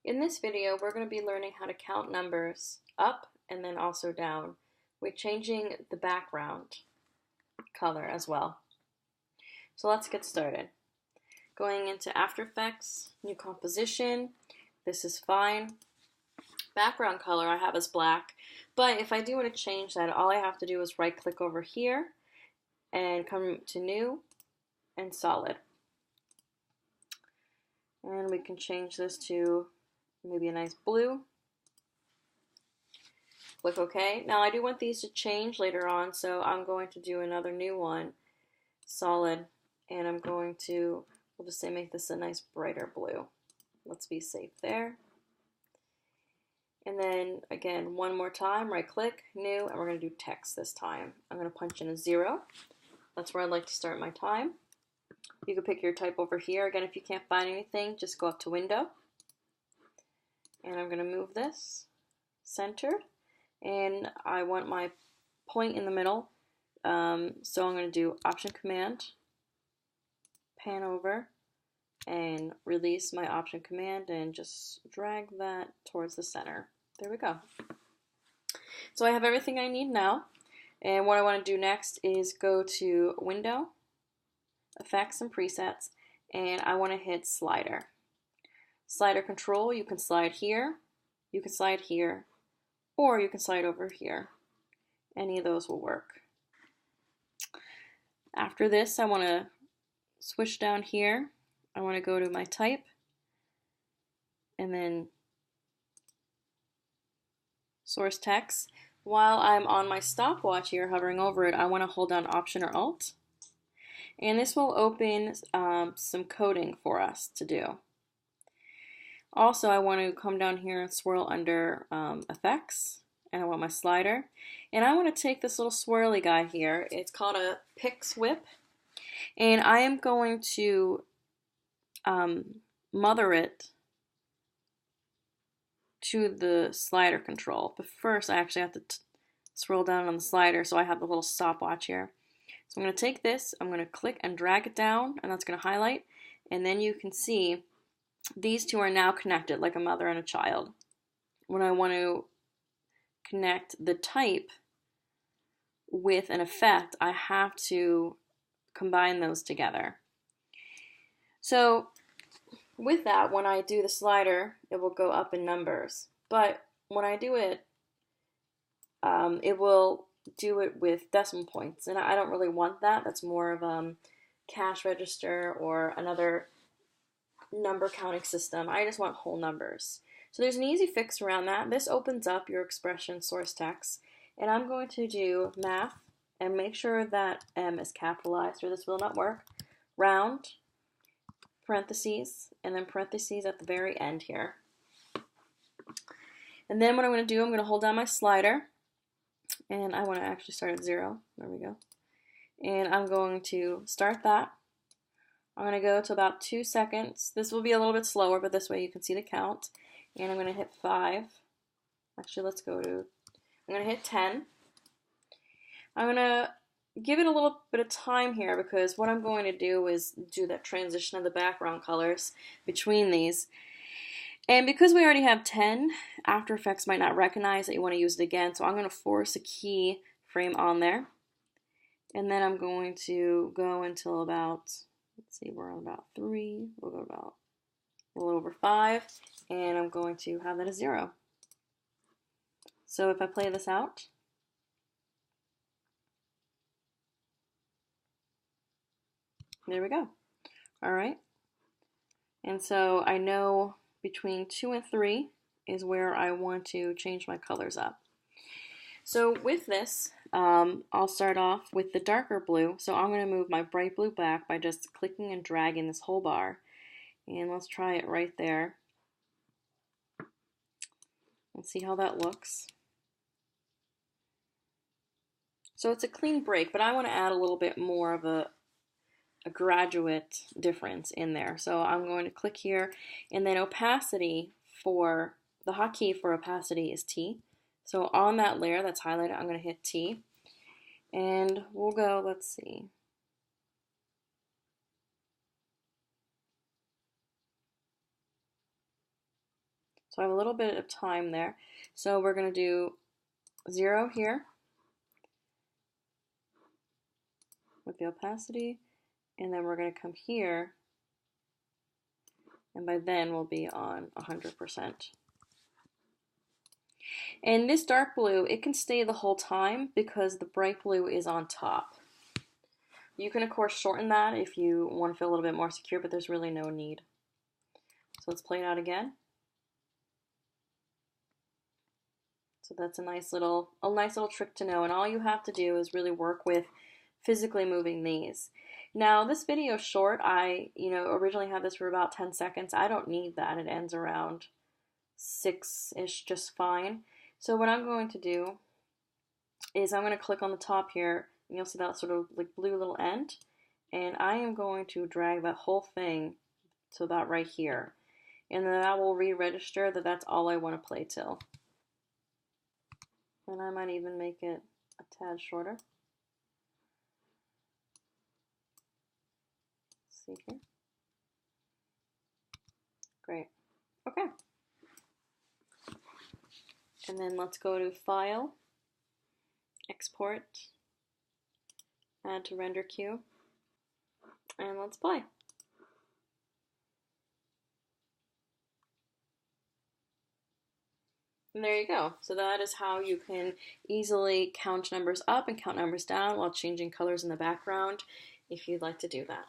In this video, we're going to be learning how to count numbers up and then also down with changing the background color as well. So let's get started. Going into After Effects, New Composition, this is fine. Background color I have is black, but if I do want to change that, all I have to do is right click over here and come to New and Solid. And we can change this to maybe a nice blue. Click OK. Now I do want these to change later on, so I'm going to do another new one, solid, and I'm going to, we'll just say make this a nice brighter blue. Let's be safe there. And then again, one more time, right click, new, and we're going to do text this time. I'm going to punch in a 0. That's where I'd like to start my time. You can pick your type over here. Again, if you can't find anything, just go up to Window. And I'm going to move this centered. And I want my point in the middle. So I'm going to do Option Command, pan over, and release my Option Command and just drag that towards the center. There we go. So I have everything I need now. And what I want to do next is go to Window, Effects and Presets, and I want to hit Slider. Slider control, you can slide here, you can slide here, or you can slide over here. Any of those will work. After this, I want to switch down here. I want to go to my type, and then source text. While I'm on my stopwatch here, hovering over it, I want to hold down Option or Alt. And this will open some coding for us to do. Also, I want to come down here and swirl under Effects, and I want my slider. And I want to take this little swirly guy here. It's called a Pix Whip. And I am going to mother it to the slider control. But first, I actually have to swirl down on the slider so I have the little stopwatch here. So I'm going to take this, I'm going to click and drag it down, and that's going to highlight. And then you can see these two are now connected like a mother and a child. When I want to connect the type with an effect, I have to combine those together. So with that, when I do the slider, it will go up in numbers. But when I do it, it will do it with decimal points. And I don't really want that. That's more of cash register or another number counting system. I just want whole numbers. So there's an easy fix around that. This opens up your expression source text. And I'm going to do math and make sure that M is capitalized or this will not work. Round, parentheses, and then parentheses at the very end here. And then what I'm going to do, I'm going to hold down my slider. And I want to actually start at 0. There we go. And I'm going to start that. I'm going to go to about 2 seconds. This will be a little bit slower, but this way you can see the count. And I'm going to hit 5. Actually, let's go to, I'm going to hit 10. I'm going to give it a little bit of time here because what I'm going to do is do that transition of the background colors between these. And because we already have 10, After Effects might not recognize that you want to use it again, so I'm going to force a key frame on there. And then I'm going to go until about, let's see, we're on about 3, we'll go about a little over 5, and I'm going to have that as 0. So if I play this out, there we go. All right. And so I know between 2 and 3 is where I want to change my colors up. So with this, I'll start off with the darker blue. So I'm going to move my bright blue back by just clicking and dragging this whole bar. And let's try it right there. Let's see how that looks. So it's a clean break, but I want to add a little bit more of a graduate difference in there. So I'm going to click here, and then opacity for the hotkey for opacity is T. So on that layer that's highlighted, I'm going to hit T, and we'll go, let's see. So I have a little bit of time there. So we're going to do 0 here with the opacity, and then we're going to come here, and by then we'll be on 100%. And this dark blue, it can stay the whole time because the bright blue is on top. You can of course shorten that if you want to feel a little bit more secure, but there's really no need. So let's play it out again. So that's a nice little trick to know, and all you have to do is really work with physically moving these. Now this video is short. I originally had this for about 10 seconds. I don't need that. It ends around 6-ish just fine. So what I'm going to do is I'm going to click on the top here, and you'll see that sort of like blue little end, and I am going to drag that whole thing to about right here, and then that will re-register that that's all I want to play till. And I might even make it a tad shorter. Let's see here. Great. Okay. And then let's go to File, Export, Add to Render Queue, and let's play. And there you go. So that is how you can easily count numbers up and count numbers down while changing colors in the background if you'd like to do that.